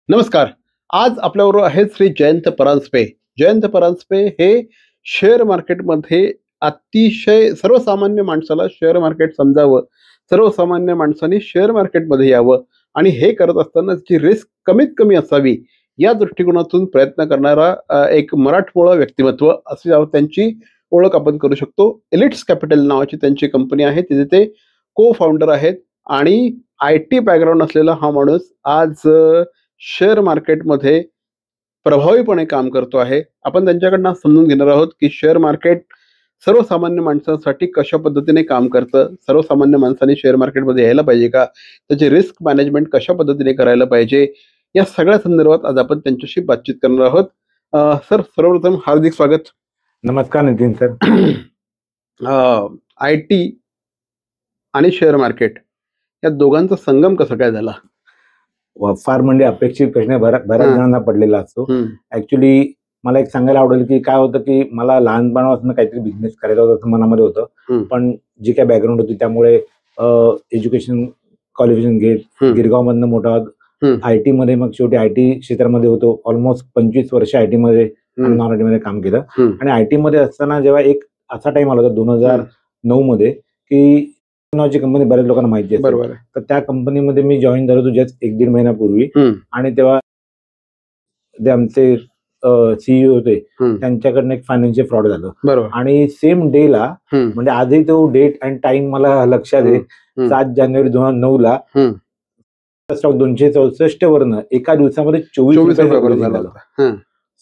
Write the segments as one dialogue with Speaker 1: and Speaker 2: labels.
Speaker 1: नमस्कार. आज आपल्याबरोबर आहेत श्री जयंत परांजपे. जयंत परांजपे हे शेअर मार्केटमध्ये अतिशय सर्वसामान्य माणसाला शेअर मार्केट समजावं, सर्वसामान्य माणसाने शेअर मार्केटमध्ये यावं आणि हे करत असताना त्याची रिस्क कमीत कमी असावी, या दृष्टिकोनातून प्रयत्न करणारा एक मराठमोळा व्यक्तिमत्व अशी त्यांची ओळख आपण करू शकतो. एलिट्स कॅपिटल नावाची त्यांची कंपनी आहे, तिथे ते को फाउंडर आहेत आणि IT बॅकग्राऊंड असलेला हा माणूस आज शेअर मार्केटमध्ये प्रभावीपणे काम करतो आहे. आपण त्यांच्याकडनं समजून घेणार आहोत, की शेअर मार्केट सर्वसामान्य माणसांसाठी कशा पद्धतीने काम करतं, सर्वसामान्य माणसाने शेअर मार्केटमध्ये यायला पाहिजे का, त्याची रिस्क मॅनेजमेंट कशा पद्धतीने करायला पाहिजे, या सगळ्या संदर्भात आज आपण त्यांच्याशी बातचीत करणार आहोत. सर, सर्वप्रथम हार्दिक स्वागत.
Speaker 2: नमस्कार नितीन सर.
Speaker 1: IT आणि शेअर मार्केट या दोघांचा संगम कसा काय झाला?
Speaker 2: फार म्हणजे अपेक्षित प्रश्न बऱ्याच जणांना पडलेला असतो. ऍक्च्युली मला एक सांगायला आवडेल की काय होतं की मला लहानपणापासून काहीतरी बिझनेस करायचा होता असं मनामध्ये होतं, पण जी काय बॅकग्राऊंड होती त्यामुळे एज्युकेशन क्वालिफिकेशन घेत गिरगाव मधनं मोठा IT मध्ये, मग शेवटी IT क्षेत्रामध्ये होतो. ऑलमोस्ट 25 वर्ष IT मध्ये आणि नॉन IT मध्ये काम केलं. आणि IT मध्ये असताना जेव्हा एक असा टाइम आला होता 2009 मध्ये की नावाची कंपनी बऱ्याच लोकांना माहिती आहे,
Speaker 1: बरोबर,
Speaker 2: तर त्या कंपनीमध्ये मी जॉईन झालो होतो जस्ट 1-1.5 महिन्यापूर्वी. आणि तेव्हा जे आमचे CEO होते त्यांच्याकडनं एक फायनान्शियल फ्रॉड झालं.
Speaker 1: बरोबर.
Speaker 2: आणि सेम डेला, म्हणजे आजही तो डेट अँड टाइम मला लक्षात आहे, 7 जानेवारी 2009 ला स्टॉक 264 वरनं एका दिवसामध्ये 24 रुपये झाला.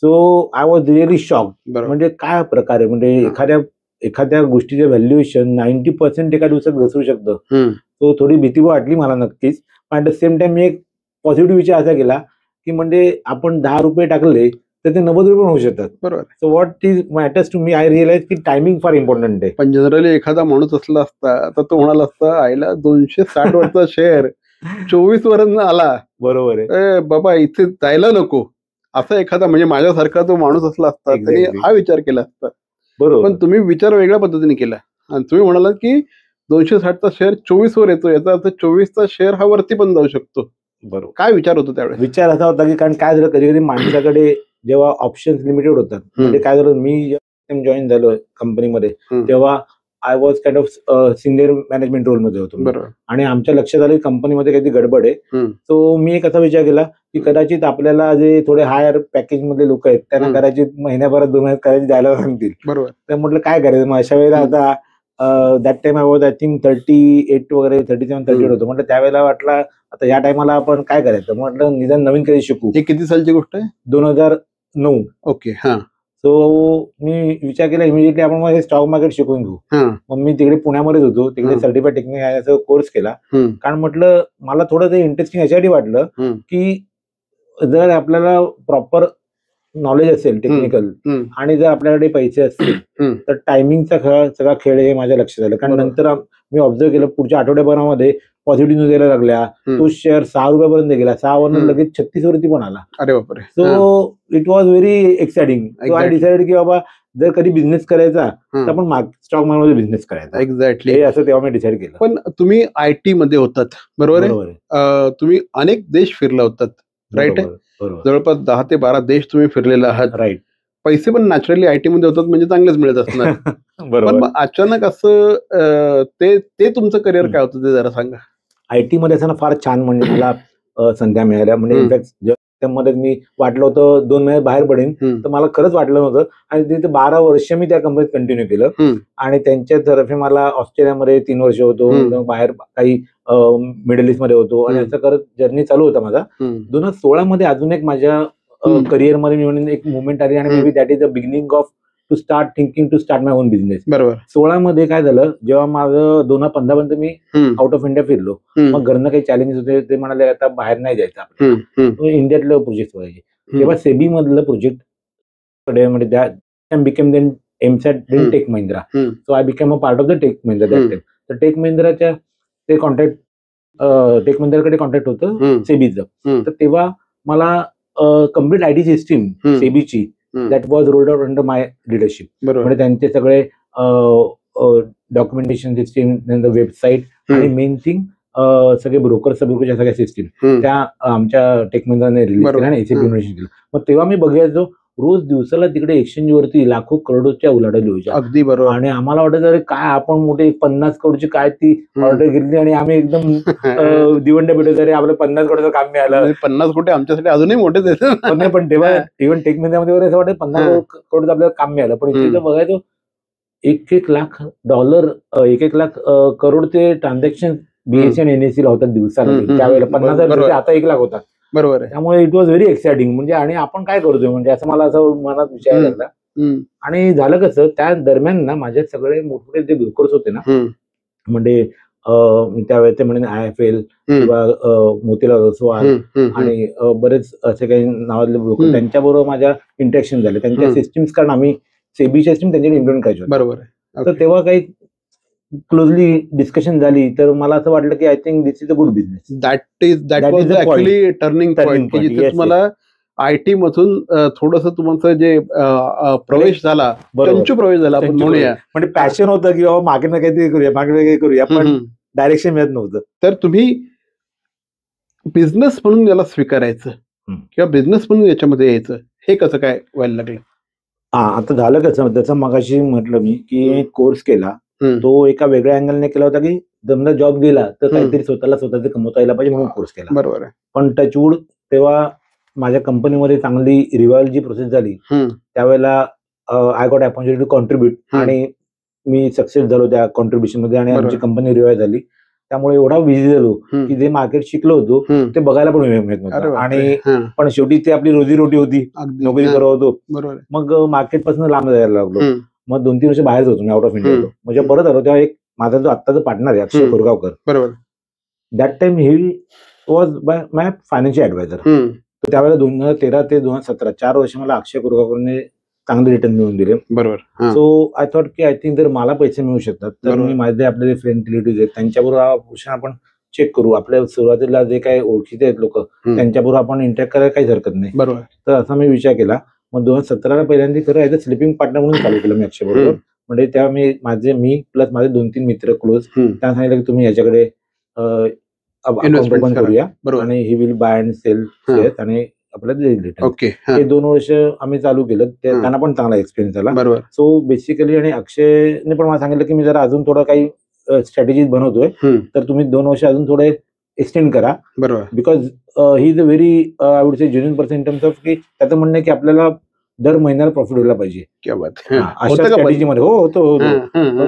Speaker 2: So I was really shock. म्हणजे काय प्रकारे, म्हणजे एखाद्या गोष्टीचे व्हॅल्युएशन 90% एका दिवसात घसरू शकतं. तो थोडी भीती वाटली मला नक्कीच, पण ऍट द सेम टाइम मी एक पॉझिटिव्ह विचार असा केला की म्हणजे आपण 10 रुपये टाकले तर ते 90 रुपये होऊ शकतात.
Speaker 1: बरोबर.
Speaker 2: So what is matters to me, I realise की टायमिंग फार इम्पॉर्टंट आहे.
Speaker 1: पण जनरली एखादा माणूस असला असता तर तो म्हणाला असता, आईला 260 वरचा शेअर 24 वरनं आला,
Speaker 2: बरोबर आहे,
Speaker 1: बाबा इथे जायला नको, असा एखादा म्हणजे माझ्यासारखा तो माणूस असला असता त्यांनी हा विचार केला असता.
Speaker 2: बरोबर.
Speaker 1: पण तुम्ही विचार वेगळ्या पद्धतीने केला आणि तुम्ही म्हणालात की 260चा शेअर 24 वर येतो, याचा अर्थ 24चा शेअर हा वरती पण जाऊ शकतो.
Speaker 2: बरोबर.
Speaker 1: काय विचार होतो त्यावेळेस?
Speaker 2: विचार असा होता की कारण काय झालं, कधी कधी माणसाकडे जेव्हा ऑप्शन्स लिमिटेड होतात, म्हणजे काय झालं, मी जॉईन झालो कंपनीमध्ये तेव्हा I was kind of senior management role मध्ये होतो.
Speaker 1: बरोबर.
Speaker 2: आणि आमच्या लक्षात आलं कंपनीमध्ये काहीतरी गडबड आहे. तो मी एक असा विचार केला की कदाचित आपल्याला जे थोडे हायर पॅकेज मधले लोक आहेत त्यांना कदाचित महिन्याभरात 2 महिन्यात कदाचित द्यायला सांगतील.
Speaker 1: बरोबर.
Speaker 2: तर म्हटलं काय करायचं मग अशा वेळेला. आता that time I was I think 38 वगैरे 37-38 होतं. म्हटलं त्यावेळेला वाटलं आता या टायमाला आपण काय करायचं, म्हटलं निदान नवीन काही शिकू.
Speaker 1: हे किती सालची गोष्ट आहे?
Speaker 2: 2009.
Speaker 1: ओके. हा.
Speaker 2: सो मी विचार केला इमिजिएटली आपण मग हे स्टॉक मार्केट शिकून घेऊ. मग मी तिकडे पुण्यामध्येच होतो, तिकडे सर्टिफाईड टेक्निकल कोर्स केला. कारण म्हटलं मला थोडं ते इंटरेस्टिंग याच्यासाठी वाटलं की जर आपल्याला प्रॉपर नॉलेज असेल टेक्निकल आणि जर आपल्याकडे पैसे असतील तर टायमिंगचा सगळा खेळ हे माझ्या लक्षात आलं. कारण नंतर मी ऑब्झर्व केलं पुढच्या आठवड्याभरामध्ये पॉझिटिव्ह न्यूज यायला लागल्या. तो शेअर 6 रुपयापर्यंत गेला, 6 वरून लगेच 36 वरती पण आला.
Speaker 1: अरे बापरे.
Speaker 2: So it was very exciting. So I decided की बाबा जर कधी बिझनेस करायचा तर आपण स्टॉक मार्केटमध्ये बिझनेस करायचा.
Speaker 1: एक्झॅक्टली
Speaker 2: असं तेव्हा मी डिसाईड केलं.
Speaker 1: पण तुम्ही IT मध्ये होतात, बरोबर आहे? तुम्ही अनेक देश फिरला होतात, राईट आहे? जवळपास 10 ते 12 देश तुम्ही फिरलेला आहात.
Speaker 2: राईट.
Speaker 1: पैसे पण नॅचरली IT मध्ये होतात म्हणजे चांगलेच मिळत असणार. पण मग अचानक असं ते तुमचं करिअर काय होतं ते जरा सांगा.
Speaker 2: IT मध्ये असताना फार छान म्हणजे मला संध्या मिळाल्या. म्हणजे इनफॅक्ट त्यामध्ये मी वाटलं होतं 2 महिन्यात बाहेर पडेन, तर मला खरंच वाटलं नव्हतं. आणि तिथे 12 वर्ष मी त्या कंपनीत कंटिन्यू केलं. आणि त्यांच्या तर्फे मला ऑस्ट्रेलियामध्ये 3 वर्ष होतो, बाहेर काही मिडल ईस्ट मध्ये होतो, आणि असं करत जर्नी चालू होता माझा. 2016 मध्ये अजून एक माझ्या करिअर मध्ये मी म्हणून एक मुवमेंट आली, आणि may be that is the beginning of to start thinking to start my own business.
Speaker 1: बरोबर.
Speaker 2: 16 मध्ये काय झालं, जेव्हा माझं 2015 पर्यंत मी आउट ऑफ इंडिया फिरलो. मग घरनं काही चॅलेंजेस होते, ते म्हणाले आता बाहेर नाही जायचं आपल्याला, इंडियातलं प्रोजेक्ट व्हायचे. तेव्हा सेबी मधलं प्रोजेक्ट म्हणजे बिकेम देन एमसॅट then tech Mahindra. So I became a part of the tech Mahindra that time. तर टेक महिंद्राच्या ते कॉन्ट्रॅक्ट टेक महिंद्राकडे कॉन्ट्रॅक्ट होतं सेबीचं. तर तेव्हा मला कम्प्लीट IT सिस्टीम सेबीची that was rolled out under my leadership. म्हणजे त्यांचे सगळे डॉक्युमेंटेशन सिस्टीम, वेबसाईट, आणि मेन थिंग सगळे ब्रोकरच्या सगळ्या सिस्टीम त्या आमच्या टेक महिंद्राने रिलीज केल्या आणि एसीपी इन्व्हेस्टिंग केलं. मग तेव्हा मी बघायचो रोज दिवसाला तिकडे एक्सचेंजवरती लाखो करोडच्या उलाढाली व्हायच्या.
Speaker 1: अगदी बरोबर.
Speaker 2: आणि आम्हाला वाटायचं अरे काय आपण मोठे 50 करोडची काय ती ऑर्डर घेतली आणि आम्ही एकदम दिवंड्या भेटत अरे आपलं 50 करोडचं काम मिळालं.
Speaker 1: 50 कोटी आमच्यासाठी अजूनही मोठेच
Speaker 2: नाही, पण तेव्हा इव्हन टेक महिंद्रामध्ये असं वाटतं 50 करोडचं आपल्याला काम मिळालं. पण इथे बघायचो 1-1 लाख डॉलर 1-1 लाख करोड ते ट्रान्झॅक्शन बीएससी आणि एनएससी ला होतात दिवसाला. त्यावेळेला 50,000 आता 1 लाख होता.
Speaker 1: बरोबर.
Speaker 2: त्यामुळे इट वॉज व्हेरी एक्साइटिंग. म्हणजे आणि आपण काय करतोय म्हणजे असं मला असं मनात विचार लागला. आणि झालं कसं त्या दरम्यान ना माझे सगळे मोठमोठे जे ब्रोकर्स होते ना, म्हणजे त्यावेळेस ते म्हणजे IIFL किंवा मोतीलाल ओसवाल आणि बरेच असे काही नावातले ब्रोकर, त्यांच्याबरोबर माझ्या इंटरॅक्शन झाले. त्यांच्या सिस्टीम्स, कारण आम्ही सेबी सिस्टीम त्यांच्याकडे इम्प्लिमेंट करायचो.
Speaker 1: बरोबर.
Speaker 2: तर तेव्हा काही क्लोजली डिस्कशन झाली तर मला असं वाटलं की I think this is a good business.
Speaker 1: That was actually turning point, की जिथे तुम्हाला आयटी मधून थोडंसं तुमचं जे प्रवेश झाला, त्यांची प्रवेश झाला आपण म्हणूया.
Speaker 2: म्हणजे पॅशन होतं की बाबा मागे ना काहीतरी करूया, मागे काही करूया, पण डायरेक्शन मिळत नव्हतं.
Speaker 1: तर तुम्ही बिझनेस म्हणून याला स्वीकारायचं किंवा बिझनेस म्हणून याच्यामध्ये यायचं, हे कसं काय व्हायला लागलं?
Speaker 2: आता झालं कसं, त्याचं मगाशी म्हटलं मी की कोर्स केला तो एका वेगळ्या अँगलने केला होता की जमला जॉब गेला तर काहीतरी स्वतःच कमवता यायला पाहिजे म्हणून कोर्स केला.
Speaker 1: बरोबर.
Speaker 2: पण टचवूड तेव्हा माझ्या कंपनीमध्ये चांगली रिवायवल जी प्रोसेस झाली त्यावेळेला I got opportunity to contribute आणि मी सक्सेस झालो त्या कॉन्ट्रीब्युशन मध्ये आणि आमची कंपनी रिवाईव्ह झाली. त्यामुळे एवढा बिझी झालो की जे मार्केट शिकलो होतो ते बघायला पण मिळत नव्हतं. आणि पण शेवटी ते आपली रोजीरोटी होती, नोकरी करत होतो. मग मार्केट पासून लांब जायला लागलो. मग 2-3 वर्ष बाहेर होतो मी, आउट ऑफ इंडिया होतो. म्हणजे परत आलो तेव्हा एक माझा जो आत्ताचा पार्टनर आहे अक्षय कोरगावकर, बरोबर, that time he was my financial adviser. तर त्यावेळेला 2013 ते 2017 4 वर्ष मला अक्षय कोरगावकरने चांगले रिटर्न मिळवून दिले. बरोबर. सो आय थॉट की आय थिंक जर मला पैसे मिळू शकतात तर मी माझे आपले फ्रेंड रिलेटिव्ह आहेत त्यांच्याबरोबर आपण चेक करू. आपल्या सुरुवातीला जे काही ओळखीचे आहेत लोक त्यांच्याबरोबर आपण इंटरॅक्ट करायला काहीच हरकत नाही. बरोबर. तर असा मी विचार केला. मग 2017 पहिल्यांदा खरं ॲज अ स्लिपिंग पार्टनर म्हणून चालू केलं मी अक्षय बरोबर. म्हणजे तेव्हा मी प्लस माझे 2-3 मित्र क्लोज त्यांना सांगितलं की तुम्ही याच्याकडे अकाउंट करूया आणि he will buy and sell shares आणि आपल्याला देईल रिटर्न. हे 2 वर्ष आम्ही चालू केलं. त्यांना पण चांगला एक्सपिरियन्स आला. सो बेसिकली आणि अक्षयने पण मला सांगितलं की मी जरा अजून थोडं काही स्ट्रॅटेजीज बनवतोय तर तुम्ही 2 वर्ष अजून थोडे एक्सटेंड करा. बरोबर. Because he is a very I would say genuine person in terms of की त्याचं म्हणणं आहे की आपल्याला दर महिन्याला प्रॉफिट व्हायला पाहिजे. अशा स्ट्रॅटेजीमध्ये होतो.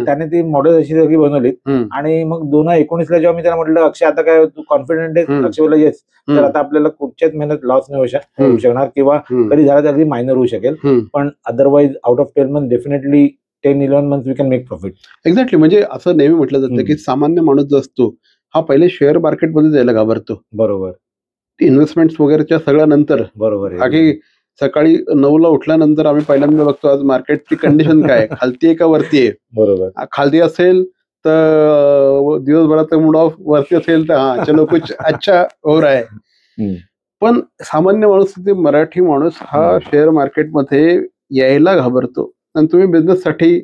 Speaker 2: त्याने ती मॉडेल अशी सगळी बनवली. आणि मग 2019ला जेव्हा मी त्याला म्हटलं अक्षय आता काय तू कॉन्फिडंट आहे, अक्षय बोलला येस. तर आता आपल्याला कुठच्याच महिन्यात लॉस नाही होऊ शकणार किंवा कधी झाला तर अगदी मायनर होऊ शकेल, पण otherwise out of 12 month definitely 10-11 month we can make profit.
Speaker 1: Exactly. म्हणजे असं नेहमी म्हटलं जातं की सामान्य माणूस जो असतो हा पहिले शेअर मार्केटमध्ये जायला घाबरतो. बरोबर. इन्व्हेस्टमेंट वगैरेच्या सगळ्यानंतर. बरोबर. बाकी सकाळी 9ला उठल्यानंतर आम्ही पहिल्यांदा बघतो आज मार्केटची कंडिशन काय, खालती आहे का वरती आहे. बरोबर. खालती असेल तर दिवसभराचा मूड ऑफ, वरती असेल तर चलो कुछ अच्छा हो रहा है. पण सामान्य माणूस, मराठी माणूस हा शेअर मार्केटमध्ये यायला घाबरतो. आणि तुम्ही बिझनेस साठी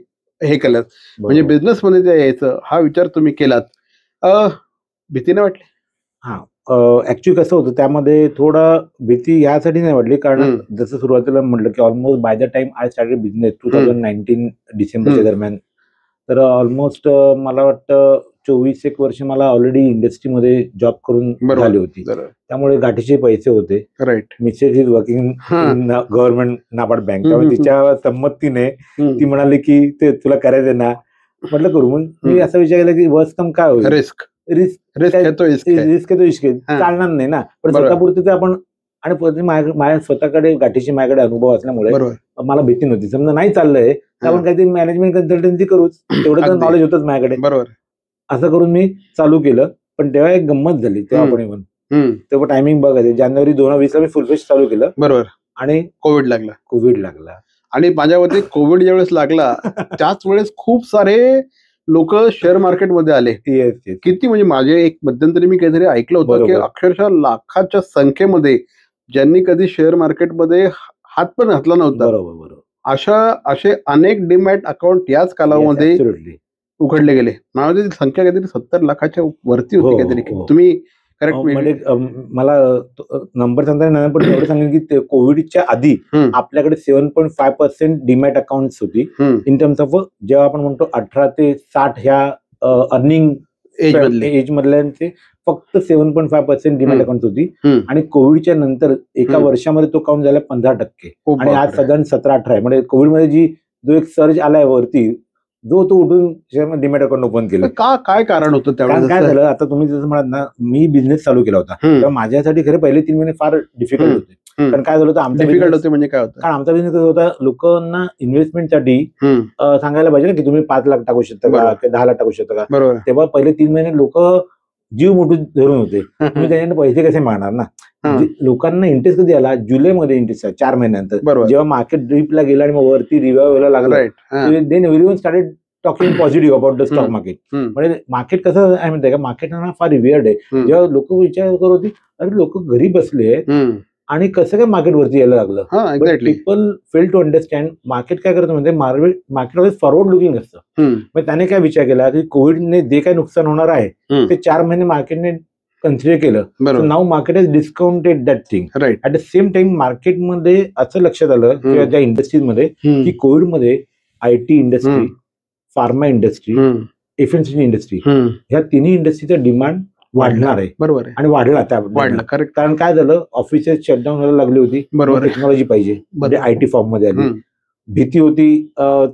Speaker 1: हे केलं, म्हणजे बिझनेस मध्ये जे यायचं हा विचार तुम्ही केलात, भीती नाही वाटली?
Speaker 2: ऍक्च्युअली कसं होतं त्यामध्ये थोडा भीती यासाठी नाही वाटली कारण जसं सुरुवातीला म्हटलं की almost by the time I started business 2019 डिसेंबरच्या दरम्यान, तर ऑलमोस्ट मला वाटतं 24-1 वर्ष मला ऑलरेडी इंडस्ट्रीमध्ये जॉब करून झाली होती. त्यामुळे गाठीचे पैसे होते. Right. Mrs is working in government NABARD bank. त्यामुळे तिच्या संमतीने ती म्हणाली की ते तुला करायचं ना, म्हटलं करू. मग मी असा विचार केला की वर्स्ट कम काय होईल, रिस्क घेतो चालणार नाही ना, पण स्वतःपुरती आपण. आणि माझ्या स्वतःकडे गाठीशी माझ्याकडे अनुभव असल्यामुळे मला भीती नव्हती. समजा नाही चाललंय तर आपण काहीतरी मॅनेजमेंट कन्सल्टन्सी करूच, तेवढं तर नॉलेज होतच माझ्याकडे. बरोबर. असं करून मी चालू केलं. पण तेव्हा एक गंमत झाली तेव्हा पण तेव्हा टायमिंग बघायचे. जानेवारी 2020ला मी फुल फेज चालू केलं. बरोबर. आणि कोविड लागला.
Speaker 1: आणि माझ्या मते कोविड ज्यावेळेस लागला त्याच वेळेस खूप सारे लोक शेअर मार्केटमध्ये आले. किती, म्हणजे माझे एक मध्यंतरी मी काहीतरी ऐकलं होतं की अक्षरशः लाखाच्या संख्येमध्ये ज्यांनी कधी शेअर मार्केटमध्ये हात पण घातला नव्हता. बरोबर. असे अनेक डीमॅट अकाउंट याच कालावधीमध्ये उघडले गेले. माझी संख्या काहीतरी 70 लाखाच्या वरती होती काहीतरी. तुम्ही करेक्ट
Speaker 2: मला नंबर सांगता नाही, पण एवढं सांगेन की कोविडच्या आधी आपल्याकडे 7.5% डीमॅट अकाउंट्स होती इन टर्म्स ऑफ, जेव्हा आपण म्हणतो 18 ते 60 ह्या अर्निंग एज मधल्यांचे फक्त 7.5% डीमॅट अकाउंट होती. आणि कोविडच्या नंतर एका वर्षामध्ये तो काउंट झाला 15%. आणि आज साधारण 17-18 आहे. म्हणजे कोविडमध्ये जो एक सर्ज आलाय वरती, जो तो उठून डीमॅट अकाउंट ओपन केलं.
Speaker 1: काय कारण होतं त्यावेळेस?
Speaker 2: काय झालं, आता तुम्ही जसं म्हणाल ना, मी बिझनेस चालू केला होता तेव्हा माझ्यासाठी खरे पहिले 3 महिने फार डिफिकल्ट होते. कारण काय झालं होतं, आमचा
Speaker 1: डिफिकल्ट होते म्हणजे काय होतं,
Speaker 2: कारण आमचा बिझनेस होता लोकांना इन्व्हेस्टमेंटसाठी सांगायला पाहिजे ना की तुम्ही 5 लाख टाकू शकता का, 10 लाख टाकू शकता का.
Speaker 1: बरोबर.
Speaker 2: तेव्हा पहिले 3 महिने लोक जीव मोठून धरून होते. तुम्ही त्याच्याने पैसे कसे मारणार ना. लोकांना इंटरेस्ट कधी आला, जुलैमध्ये इंटरेस्ट आहे 4 महिन्यानंतर, जेव्हा मार्केट ड्रिपला गेला आणि मग वरती रिवाइव्ह व्हायला लागला. Then everyone started talking positive about the stock market. म्हणजे मार्केट कसं आहे माहिती आहे का, मार्केट ना फार रिव्हियर्ड आहे. जेव्हा लोक विचार करत होती, अरे लोक घरी बसले आणि कसं काय मार्केट वरती यायला लागलं. People fail to understand market काय करतं, म्हणजे मार्केट फॉरवर्ड लुकिंग असतं. मग त्याने काय विचार केला की कोविडने जे काही नुकसान होणार आहे ते 4 महिने मार्केटने कन्सिडर केलं. Now market is discounted that thing. At the same time मार्केटमध्ये असं लक्षात आलं किंवा ज्या इंडस्ट्रीजमध्ये की कोविडमध्ये IT industry, pharma industry, FMCG industry, ह्या तिन्ही इंडस्ट्रीचं डिमांड वाढणार आहे.
Speaker 1: बरोबर.
Speaker 2: आणि वाढला कारण काय झालं, ऑफिसेस शटडाऊन व्हायला लागली होती. बरोबर. टेक्नॉलॉजी पाहिजे म्हणजे IT फॉर्म मध्ये आली. भीती होती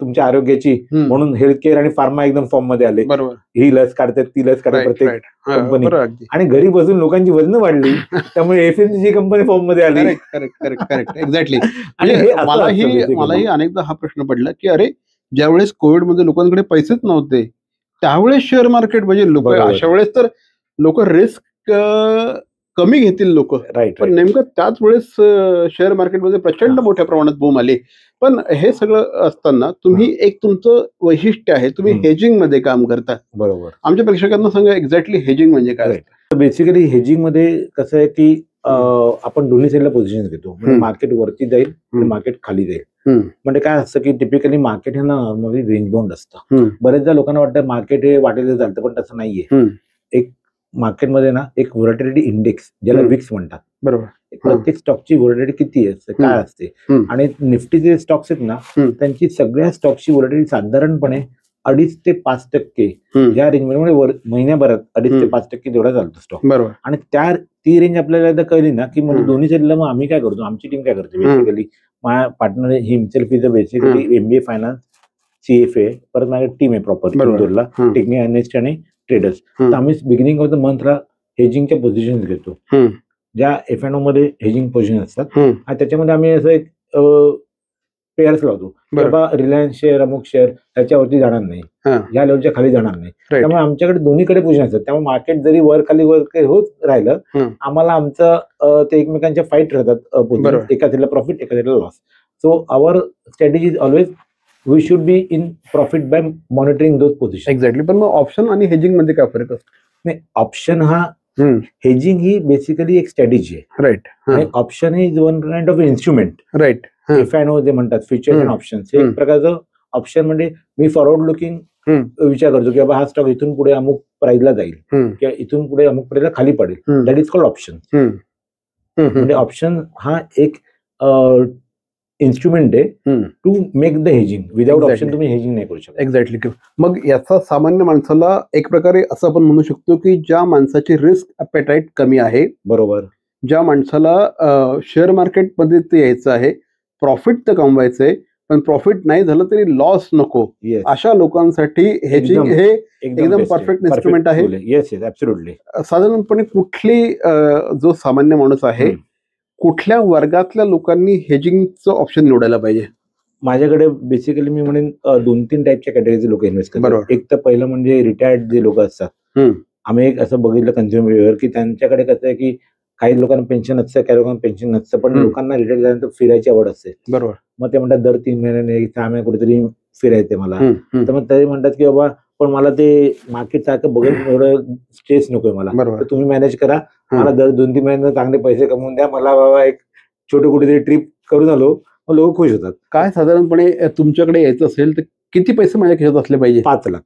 Speaker 2: तुमच्या आरोग्याची, म्हणून हेल्थ केअर आणि फार्मा एकदम फॉर्म मध्ये आले. ही लस काढतात, ती लस काढतात प्रत्येक कंपनी. आणि घरी बसून लोकांची वजन वाढली, त्यामुळे एफएमसीजी कंपनी फॉर्म मध्ये आली.
Speaker 1: Correct exactly. मलाही अनेकदा हा प्रश्न पडला की अरे, ज्यावेळेस कोविडमध्ये लोकांकडे पैसेच नव्हते त्यावेळेस शेअर मार्केट म्हणजे लोक, अशा वेळेस तर लोक रिस्क कमी घेतील लोक. पण नेमकं त्याच वेळेस शेअर मार्केटमध्ये प्रचंड मोठ्या प्रमाणात बूम आली. पण हे सगळं असताना तुम्ही एक तुमचं वैशिष्ट्य आहे, तुम्ही हेजिंग मध्ये काम करता.
Speaker 2: बरोबर.
Speaker 1: आमच्या प्रेक्षकांना सांगा एक्झॅक्टली हेजिंग म्हणजे काय.
Speaker 2: बेसिकली हेजिंग मध्ये कसं आहे की आपण दोन्ही साईडला पोझिशन घेतो. म्हणजे मार्केट वरती जाईल आणि मार्केट खाली जाईल. म्हणजे काय असतं की टिपिकली मार्केट हे ना नॉर्मली रेंज बाउंड असतं. बरेचदा लोकांना वाटतं मार्केट हे वाटेल चालतं, पण तसं नाहीये. एक मार्केटमध्ये ना एक व्होलॅटिलिटी इंडेक्स, ज्याला विक्स म्हणतात. बरोबर. प्रत्येक स्टॉकची व्होलॅटिलिटी किती असते, काय असते. आणि निफ्टीचे स्टॉक्स आहेत ना, त्यांची सगळ्या स्टॉकची व्होलॅटिलिटी साधारणपणे 2.5 ते 5% या रेंजमध्ये, म्हणजे महिन्याभरात 2.5 ते 5% तेवढा चालतो स्टॉक. बरोबर. आणि ती रेंज आपल्याला एकदा कळली ना की म्हणजे दोन्ही साईडला मग आम्ही काय करतो, आमची टीम काय करते, बेसिकली माझ्या partner himself is basically MBA finance, CFA, परत माझी टीम आहे प्रॉपर इंदोरला, टेक्निकल अॅनालिस्ट आणि ट्रेडर्स. तर आम्ही beginning of the Manthara हेजिंगच्या position घेतो, ज्या F&O मध्ये हेजिंग पोझिशन असतात. आणि त्याच्यामध्ये आम्ही असं एक पेअर्स लावतो, बाबा रिलायन्स शेअर, अमुक शेअर ह्याच्यावरती जाणार नाही, या लेवलच्या खाली जाणार नाही. त्यामुळे आमच्याकडे दोन्हीकडे पोझिशन असतात. त्यामुळे मार्केट जरी वर खाली होत राहिलं, आम्हाला आमचं ते एकमेकांच्या फाईट राहतात. एका साईडला प्रॉफिट, एका साईडला loss. So our strategy is always we should be in profit by monitoring those position.
Speaker 1: Exactly. पण मग ऑप्शन आणि हेजिंग मध्ये काय फरक असतो?
Speaker 2: नाही, ऑप्शन हा, हेजिंग ही बेसिकली एक स्ट्रॅटेजी आहे. राईट. आणि option is one kind of instrument. Right. F&O जे म्हणतात, फ्युचर्स अँड ऑप्शन्स, हे एक प्रकारचं ऑप्शन. म्हणजे मी फॉरवर्ड लुकिंग विचार करतो की बाबा हा स्टॉक इथून पुढे अमुक प्राइसला जाईल किंवा इथून पुढे अमुक प्राइसला खाली पडेल. That is called option. म्हणजे ऑप्शन हा एक इन्स्ट्रुमेंट आहे to make the hedging. Without option तुम्ही हेजिंग नाही करू शकत.
Speaker 1: एक्झॅक्टली. मग याचा सामान्य माणसाला एक प्रकारे असं आपण म्हणू शकतो की ज्या माणसाची रिस्क ॲपेटाईट कमी आहे, बरोबर, ज्या माणसाला शेअर मार्केटमध्ये ते यायचं आहे, प्रॉफिट तर कमवायचंय, पण प्रॉफिट नाही झालं तरी लॉस नको, अशा लोकांसाठी हेजिंग हे एकदम परफेक्ट इन्स्ट्रुमेंट आहे.
Speaker 2: Yes, absolutely.
Speaker 1: साधारणपणे कुठली जो सामान्य माणूस आहे, कुठल्या वर्गातल्या लोकांनी हेजिंगचं ऑप्शन निवडायला पाहिजे?
Speaker 2: माझ्याकडे बेसिकली मी म्हणेन 2-3 टाईपच्या कॅटेगरीचे लोक इन्व्हेस्ट करतात. एक तर पहिलं म्हणजे रिटायर्ड जे लोक असतात. आम्ही एक असं बघितलं कन्झ्युमर बिहेवियर की त्यांच्याकडे कसं आहे की काही लोकांना पेन्शन नसतं, काही लोकांना पेन्शन नसतं, पण लोकांना रिटायर झाल्यानंतर फिरायची आवड असते. बरोबर. मग ते म्हणतात दर 3 महिन्याने 6 महिने कुठेतरी फिरायचे मला. तर मग ते म्हणतात की बाबा पण मला ते मार्केट सारखं बघत एवढं स्ट्रेस नकोय मला, तर तुम्ही मॅनेज करा, मला दर 2-3 महिन्यात चांगले पैसे कमवून द्या, मला बाबा एक छोटं कुठेतरी ट्रिप करून आलो, मग लोक खुश होतात.
Speaker 1: काय साधारणपणे तुमच्याकडे यायचं असेल तर किती पैसे माझ्या खिशात असले पाहिजे?
Speaker 2: 5 लाख.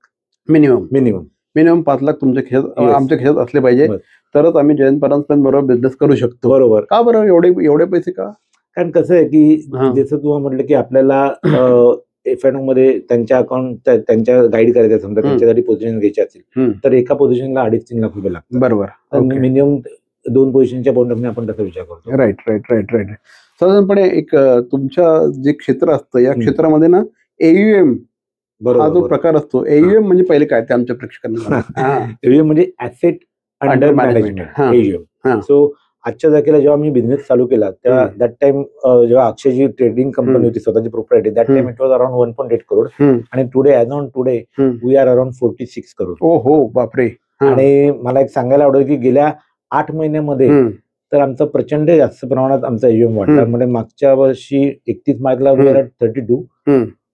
Speaker 1: मिनिमम 5 लाख तुमच्या खिशात आमच्या खिशात असले पाहिजे, तरच आम्ही जयंत परांजपे बरोबर बिझनेस करू शकतो.
Speaker 2: बरोबर.
Speaker 1: का बरं एवढे पैसे का?
Speaker 2: कारण कसं आहे की जसं तुम्हाला म्हटलं की आपल्याला F&O मध्ये त्यांच्या अकाउंट त्यांच्या गाईड करायचं, समजा त्यांच्यासाठी पोझिशन घ्यायची असेल तर एका पोझिशनला 2.5-3 लाख रुपये लागतात.
Speaker 1: बरोबर.
Speaker 2: मिनिमम 2 पोझिशनच्या पॉईंट आपण तसा विचार करतो.
Speaker 1: राईट. साधारणपणे एक तुमच्या जे क्षेत्र असतं या क्षेत्रामध्ये ना AUM हा जो प्रकार असतो, AUM म्हणजे पहिले काय ते आमच्या प्रेक्षकांना
Speaker 2: AUM म्हणजे asset under management AUM. So आजच्या जागेला जेव्हा मी बिझनेस चालू केला त्या दॅट टाइम जेव्हा अक्षयची ट्रेडिंग कंपनी होती स्वतःची propriety, that time it was around 1.8 crore आणि today as on today we are around 46 crore.
Speaker 1: हो बापरे.
Speaker 2: आणि मला एक सांगायला आवडेल की गेल्या 8 महिन्यामध्ये तर आमचं प्रचंड जास्त प्रमाणात आमचा AUM वाढला. म्हणजे मागच्या वर्षी 31 मार्चला वी आर 32,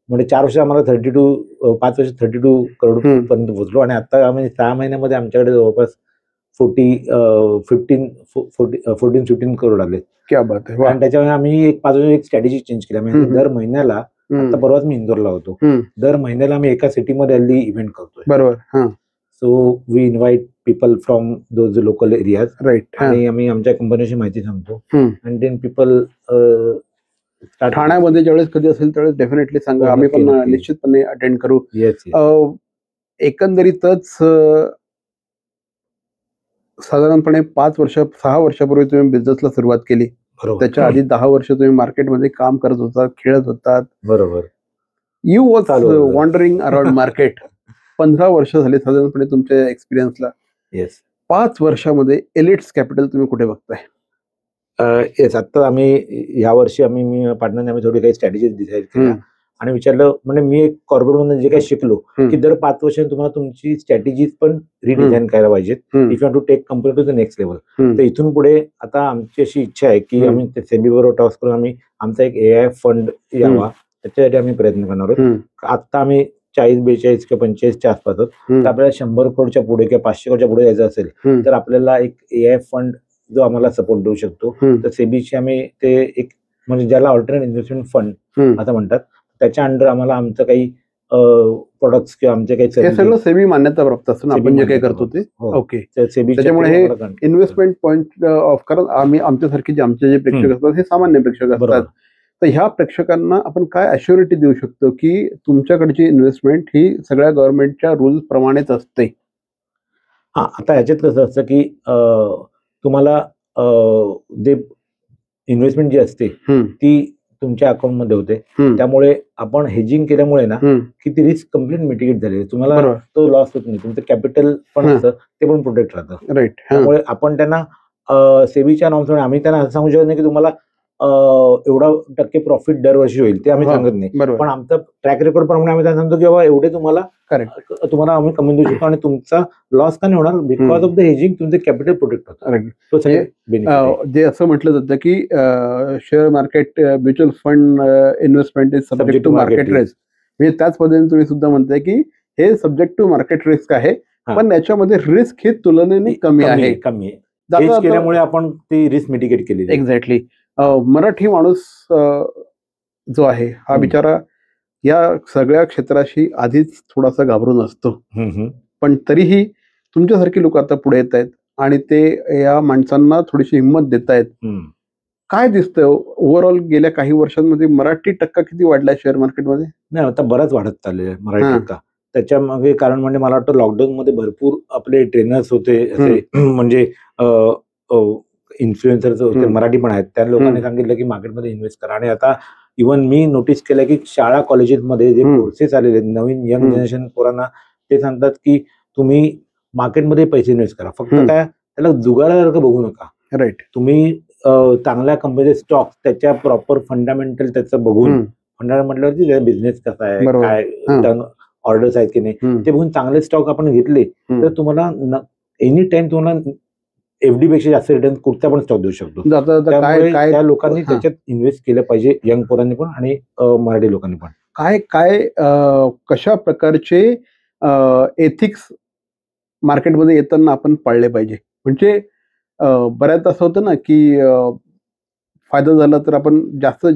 Speaker 2: म्हणजे 4 वर्ष आम्हाला 5 वर्ष 32 करोड पर्यंत पोहोचलो. आणि आता आम्ही 6 महिन्यामध्ये आमच्याकडे जवळपास 14-15 करोड आले.
Speaker 1: क्या बात आहे.
Speaker 2: आणि त्याच्यामुळे आम्ही एक स्ट्रॅटेजी चेंज केली. म्हणजे दर महिन्याला, आता परवाच मी इंदोरला होतो, दर महिन्याला आम्ही एका सिटीमध्ये हल्ली इव्हेंट करतोय.
Speaker 1: बरोबर.
Speaker 2: So we invite people from those local areas.
Speaker 1: Right.
Speaker 2: आणि आम्ही आमच्या कंपनीची माहिती सांगतो अँड देन पीपल
Speaker 1: ठाण्यामध्ये ज्यावेळेस कधी असेल त्यावेळेस डेफिनेटली सांगा, आम्ही पण निश्चितपणे अटेंड करू. एकंदरीतच साधारणपणे 6 वर्षापूर्वी तुम्ही बिझनेसला सुरुवात केली. त्याच्या आधी 10 वर्ष तुम्ही मार्केटमध्ये काम करत होता, खेळत होतात.
Speaker 2: बरोबर.
Speaker 1: You was wandering around market. 15 वर्ष झाले साधारणपणे तुमच्या एक्सपिरियन्सला. 5 वर्षामध्ये एलिट्स कॅपिटल तुम्ही कुठे बघताय?
Speaker 2: येस, आता आम्ही या वर्षी मी पार्टनरने आम्ही थोडी काही स्ट्रॅटेजी डिसाईड केल्या आणि विचारलं, म्हणजे मी एक कॉर्पोरेट मधून जे काही शिकलो की दर 5 वर्षांनी तुम्हाला तुमची स्ट्रॅटेजीज पण रिडिझाईन करायला पाहिजेत if you to take company to the next level. तर इथून पुढे आता आमची अशी इच्छा आहे की आम्ही सेबी बरोबर टॉस करून आम्ही आमचा एक AI फंड यावा, त्याच्यासाठी आम्ही प्रयत्न करणार आहोत. आता आम्ही 40-42 किंवा 45च्या आसपास आहोत. तर आपल्याला 100 करोडच्या पुढे किंवा 500 करोडच्या पुढे जायचं असेल तर आपल्याला एक AI फंड जो आम्हाला सपोर्ट देऊ शकतो. तर सेबीची आम्ही ते एक, म्हणजे ज्याला ऑल्टरनेट इन्व्हेस्टमेंट फंड असं म्हणतात, त्याच्या अंडर आम्हाला आमचं काही प्रोडक्ट्स किंवा आमचे काही
Speaker 1: सगळं सेबी मान्यता प्राप्त असतं आपण जे काही करतो ते. ओके. त्याच्यामुळे हे इन्व्हेस्टमेंट पॉईंट ऑफ, कारण आम्ही आमच्यासारखे जे आमचे जे प्रेक्षक असतात हे सामान्य प्रेक्षक असतात, तर ह्या प्रेक्षकांना आपण काय अश्युरिटी देऊ शकतो की तुमच्याकडची इन्व्हेस्टमेंट ही सगळ्या गव्हर्नमेंटच्या रूल्स प्रमाणेच असते?
Speaker 2: आता ह्याच्यात कसं असतं की तुम्हाला जे इन्व्हेस्टमेंट जी असते ती तुमच्या अकाउंट मध्ये होते, त्यामुळे आपण हेजिंग केल्यामुळे ना की ती रिस्क कम्प्लीट मिटिगेट झाली, तुम्हाला तो लॉस होत नाही, तुमचं कॅपिटल पण असतं ते पण प्रोटेक्ट राहतं.
Speaker 1: राईट.
Speaker 2: त्यामुळे आपण त्यांना सेबीच्या नॉर्म्स आम्ही त्यांना असं सांगू शकत नाही की तुम्हाला एवढा टक्के प्रॉफिट दरवर्षी होईल, ते आम्ही सांगत नाही. पण आमचा ट्रॅक रेकॉर्ड प्रमाणे आम्ही त्यांना सांगतो की बाबा एवढे तुम्हाला आम्ही कमी देऊ शकतो आणि तुमचा लॉस का नाही होणार, बिकॉज ऑफ द हेजिंग तुमचे कॅपिटल प्रोटेक्ट होतं.
Speaker 1: जे असं म्हटलं जातं की share market, mutual fund investment is subject to market risk, म्हणजे त्याच पद्धतीने तुम्ही सुद्धा म्हणताय की हे सब्जेक्ट टू मार्केट रिस्क आहे, पण याच्यामध्ये रिस्क ही तुलनेने कमी आहे.
Speaker 2: केल्यामुळे आपण ती रिस्क मिटिगेट केली.
Speaker 1: एक्झॅक्टली. मराठी माणूस जो आहे हा बिचारा या सगळ्या क्षेत्राशी आधीच थोडासा घाबरून असतो, पण तरीही तुमच्यासारखी लोक आता पुढे येत आहेत आणि ते या माणसांना थोडीशी हिंमत देत आहेत. काय दिसतंय ओव्हरऑल गेल्या काही वर्षांमध्ये मराठी टक्का किती वाढलाय शेअर मार्केटमध्ये?
Speaker 2: नाही, आता बराच वाढत चाललेला आहे मराठी टक्का. त्याच्या मागे कारण म्हणजे मला वाटतं लॉकडाऊन मध्ये भरपूर आपले ट्रेनर्स होते असे, म्हणजे इन्फ्लुएन्सर्स होते, मराठी पण आहेत, त्या लोकांनी सांगितलं की मार्केटमध्ये इन्व्हेस्ट करा. आणि आता इव्हन मी नोटीस केलं की शाळा कॉलेजेसमध्ये जे कोर्सेस आलेले आहेत नवीन यंग जनरेशन पोरांना, ते सांगतात की तुम्ही मार्केटमध्ये पैसे इन्व्हेस्ट करा, फक्त काय त्याला जुगारासारखं बघू नका.
Speaker 1: राईट.
Speaker 2: तुम्ही चांगल्या कंपनीचे स्टॉक त्याच्या प्रॉपर फंडामेंटल त्याचं बघून, फंडामेंटल म्हटल्यावरती बिझनेस कसा आहे, काय टर्न ऑर्डर्स आहेत की नाही ते बघून चांगले स्टॉक आपण घेतले तर तुम्हाला एनी टाइम तुम्हाला एफडी पेक्षा जास्त रिटर्न कुठचा पण स्टॉक देऊ शकतो. त्यामुळे त्या लोकांनी त्याच्यात इन्व्हेस्ट केलं पाहिजे, यंग पोरांनी पण आणि मराठी लोकांनी पण.
Speaker 1: काय कशा प्रकारचे एथिक्स मार्केटमध्ये येताना आपण पाळले पाहिजे? म्हणजे बऱ्याच असं होतं ना की फायदा झाला तर आपण जास्त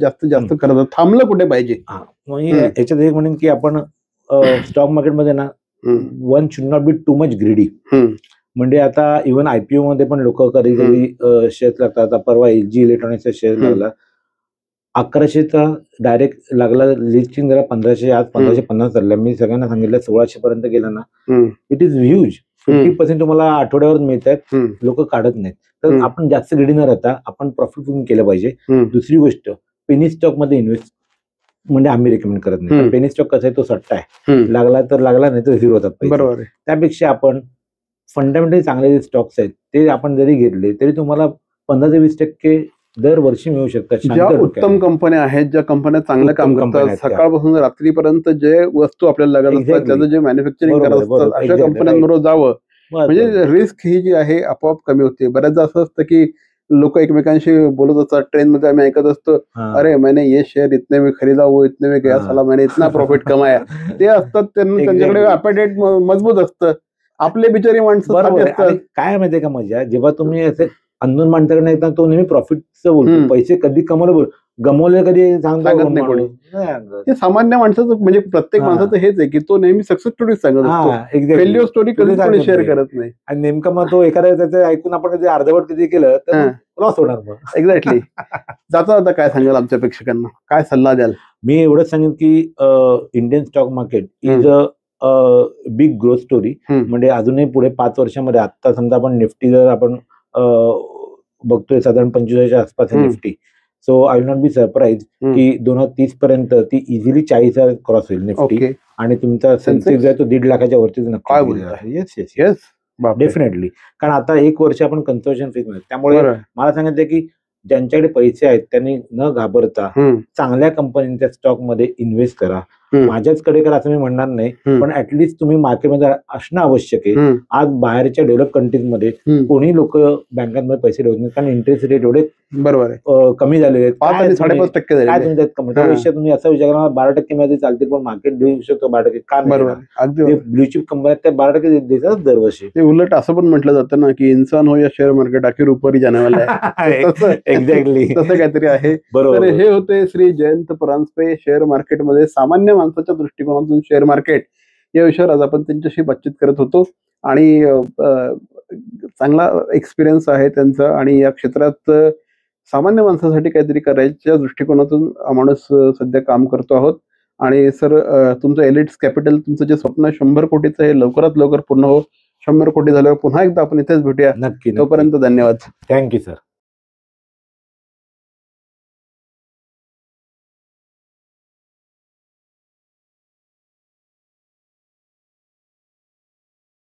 Speaker 1: करत थांबलं कुठे पाहिजे?
Speaker 2: याच्यात एक म्हणेन की आपण स्टॉक मार्केटमध्ये ना one should not be too much greedy. म्हणजे आता इव्हन IPO मध्ये पण लोक कधी कधी शेअर लागतात. आता परवा LG इलेक्ट्रॉनिक्सचा शेअर लागला 1100चा, डायरेक्ट लागला लिस्टिंग जरा 1500, आज 1550 चालला. मी सगळ्यांना सांगितलं 1600 पर्यंत गेला ना, इट इज ह्यूज. 50% तुम्हाला आठवड्यावर मिळतात, लोक काढत नाहीत. तर आपण जास्त ग्रीडी न राहता आपण प्रॉफिट बुकिंग केलं पाहिजे. दुसरी गोष्ट, पेनी स्टॉक मध्ये इन्व्हेस्ट म्हणजे आम्ही रेकमेंड करत नाही. पेनी स्टॉक कसा आहे, तो सट्टा आहे. लागला तर लागला, नाही तर झिरो होतात.
Speaker 1: बरोबर.
Speaker 2: त्यापेक्षा आपण फंडामेंटली चांगले जे स्टॉक्स आहेत ते आपण जरी घेतले तरी तुम्हाला 15 ते 20% दरवर्षी मिळू शकतात.
Speaker 1: ज्या उत्तम कंपन्या आहेत, ज्या कंपन्या चांगलं काम करतात, सकाळपासून रात्रीपर्यंत जे वस्तू आपल्याला लागत असतात, त्याचं जे मॅन्युफॅक्चरिंग करत असतात, अशा कंपन्यांबरोबर जावं. म्हणजे रिस्क ही जी आहे आपोआप कमी होते. बऱ्याचदा असं असतं की लोक एकमेकांशी बोलत असतात, ट्रेन मध्ये आम्ही ऐकत असतो, अरे मैंने ये शेअर इतने में खरीदा, वो इतने में गया, साला मैंने इतना प्रॉफिट कमाया. ते असतात, त्यांच्याकडे अपेटाइट मजबूत असतं. आपले बिचारी माणसं
Speaker 2: काय माहितीये का मजा, जेव्हा तुम्ही असे अननोन माणसाकडे येतात तो नेहमी प्रॉफिटचं बोलतो. पैसे कधी कमवले बोल, गमवले कधी सांगत नाही.
Speaker 1: हे सामान्य माणसाचं म्हणजे प्रत्येक माणसाचं हेच आहे की तो नेहमी सक्सेस स्टोरी सांगत असतो, फेल्युअर स्टोरी कधी कोणी शेअर करत नाही.
Speaker 2: आणि नेमका मग तो एखाद्या त्याचं ऐकून आपण जे अर्धवट किती केलं तर लॉस होणार. मग
Speaker 1: एक्झॅक्टली. जाता जाता काय सांगाल आमच्या प्रेक्षकांना, काय सल्ला द्याल?
Speaker 2: मी एवढंच सांगेन की Indian stock market is a big growth story. म्हणजे अजूनही पुढे 5 वर्षामध्ये, आता समजा आपण निफ्टी जर आपण बघतोय साधारण 25च्या आसपास आहे Nifty. So I will not be surprise की 2030 पर्यंत ती इझिली 40,000 क्रॉस होईल निफ्टी. आणि तुमचा सेन्सेक्स आहे तो 1.5 लाखाच्या वरतीच नक्की. Yes definitely. कारण आता 1 वर्ष आपण कन्झर्वेशन फेज मध्ये, त्यामुळे मला सांगितलं की ज्यांच्याकडे पैसे आहेत त्यांनी न घाबरता चांगल्या कंपनीच्या स्टॉक मध्ये इन्व्हेस्ट करा. माझ्याचकडे करा असं मी म्हणणार नाही, पण ऍटलीस्ट तुम्ही मार्केटमध्ये असणं आवश्यक आहे. आज बाहेरच्या डेव्हलप कंट्रीजमध्ये कोणी लोक बँकांमध्ये पैसे ठेवत नाही, कारण इंटरेस्ट रेट एवढे बरोबर कमी झालेले आहेत.
Speaker 1: 5-5.5% झाले.
Speaker 2: त्यापेक्षा तुम्ही असा विचार करा 12% मध्ये चालते, पण मार्केट देऊ शकतो 12%. का नाही? ब्ल्यूचिप कंपन्या त्या 12% देतात दरवर्षी.
Speaker 1: ते उलट असं पण म्हटलं जातं ना की इंसान हो या शेअर मार्केट आखिर ऊपर जाने वाला है.
Speaker 2: एक्झॅक्टली
Speaker 1: तसं काहीतरी आहे. तर हे होते श्री जयंत परांजपे, शेअर मार्केटमध्ये सामान्य माणसाच्या दृष्टिकोनातून शेअर मार्केट या विषयावर आज आपण त्यांच्याशी बातचीत करत होतो. आणि चांगला एक्सपिरियन्स आहे त्यांचा, आणि या क्षेत्रात सामान्य माणसासाठी काहीतरी करायच्या दृष्टिकोनातून माणूस सध्या काम करतो आहोत. आणि सर, तुमचं एलिट्स कॅपिटल, तुमचं जे स्वप्न 100 कोटीचं हे लवकरात लवकर पूर्ण हो. 100 कोटी झाल्यावर पुन्हा एकदा आपण इथेच भेटूया.
Speaker 2: नक्की.
Speaker 1: तोपर्यंत धन्यवाद.
Speaker 2: Thank you sir.